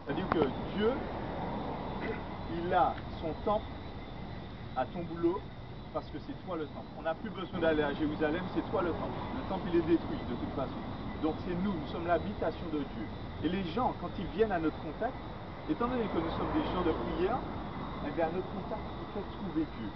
C'est-à-dire que Dieu, il a son temple à ton boulot parce que c'est toi le temple. On n'a plus besoin d'aller à Jérusalem, c'est toi le temple. Le temple, il est détruit de toute façon. Donc c'est nous sommes l'habitation de Dieu. Et les gens, quand ils viennent à notre contact, étant donné que nous sommes des gens de prière, eh bien à notre contact, ils peuvent trouver Dieu.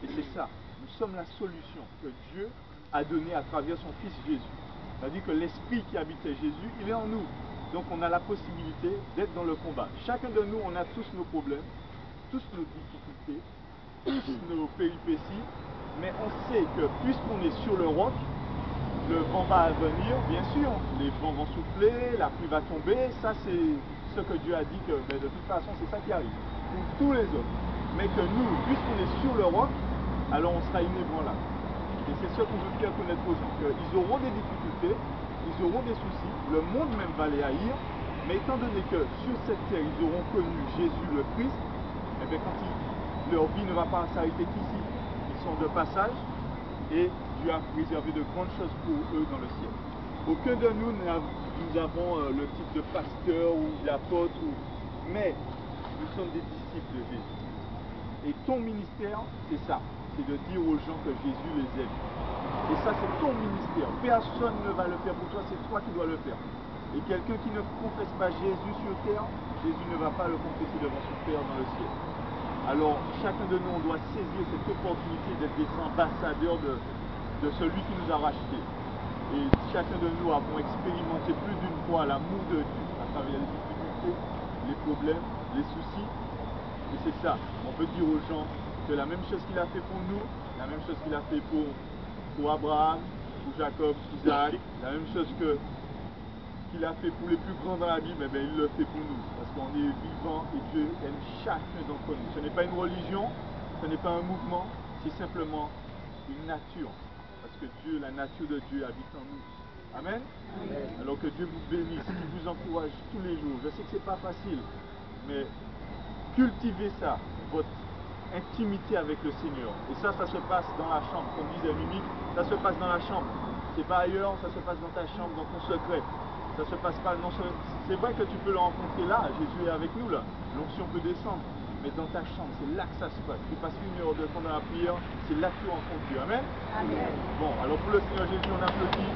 Et c'est ça, nous sommes la solution que Dieu a donnée à travers son Fils Jésus. C'est-à-dire que l'Esprit qui habitait Jésus, il est en nous. Donc on a la possibilité d'être dans le combat. Chacun de nous, on a tous nos problèmes, tous nos difficultés, tous nos péripéties, mais on sait que puisqu'on est sur le roc, le vent va venir, bien sûr, les vents vont souffler, la pluie va tomber, ça c'est ce que Dieu a dit que de toute façon c'est ça qui arrive, pour tous les autres. Mais que nous, puisqu'on est sur le roc, alors on sera inébranlable. Et c'est ce qu'on veut faire connaître aux gens, qu'ils auront des difficultés, ils auront des soucis, le monde même va les haïr, mais étant donné que sur cette terre ils auront connu Jésus le Christ, et bien quand leur vie ne va pas s'arrêter qu'ici, ils sont de passage, et Dieu a réservé de grandes choses pour eux dans le ciel. Aucun de nous avons le titre de pasteur ou d'apôtre, mais nous sommes des disciples de Jésus. Et ton ministère, c'est ça, c'est de dire aux gens que Jésus les aime. Et ça, c'est ton ministère. Personne ne va le faire pour toi, c'est toi qui dois le faire. Et quelqu'un qui ne confesse pas Jésus sur terre, Jésus ne va pas le confesser devant son Père dans le ciel. Alors, chacun de nous, on doit saisir cette opportunité d'être des ambassadeurs de celui qui nous a rachetés. Et chacun de nous avons expérimenté plus d'une fois l'amour de Dieu à travers les difficultés, les problèmes, les soucis. Et c'est ça, on peut dire aux gens que la même chose qu'il a fait pour nous, la même chose qu'il a fait pour Abraham, pour Jacob, Isaac, la même chose qu'il a fait pour les plus grands dans la Bible, eh bien, il le fait pour nous, parce qu'on est vivant et Dieu aime chacun d'entre nous. Ce n'est pas une religion, ce n'est pas un mouvement, c'est simplement une nature, parce que Dieu, la nature de Dieu habite en nous. Amen. Amen. Alors que Dieu vous bénisse, qu'il vous encourage tous les jours. Je sais que ce n'est pas facile, mais cultivez ça, votre intimité avec le Seigneur. Et ça se passe dans la chambre, comme disait Mimi, ça se passe dans la chambre. C'est pas ailleurs, ça se passe dans ta chambre, dans ton secret. Ça se passe pas, non, c'est vrai que tu peux le rencontrer là, Jésus est avec nous là, l'onction peut descendre, mais dans ta chambre, c'est là que ça se passe. Tu passes 1 heure de temps dans la prière, c'est là que tu rencontres Dieu. Amen. Amen. Bon, alors pour le Seigneur Jésus, on applaudit.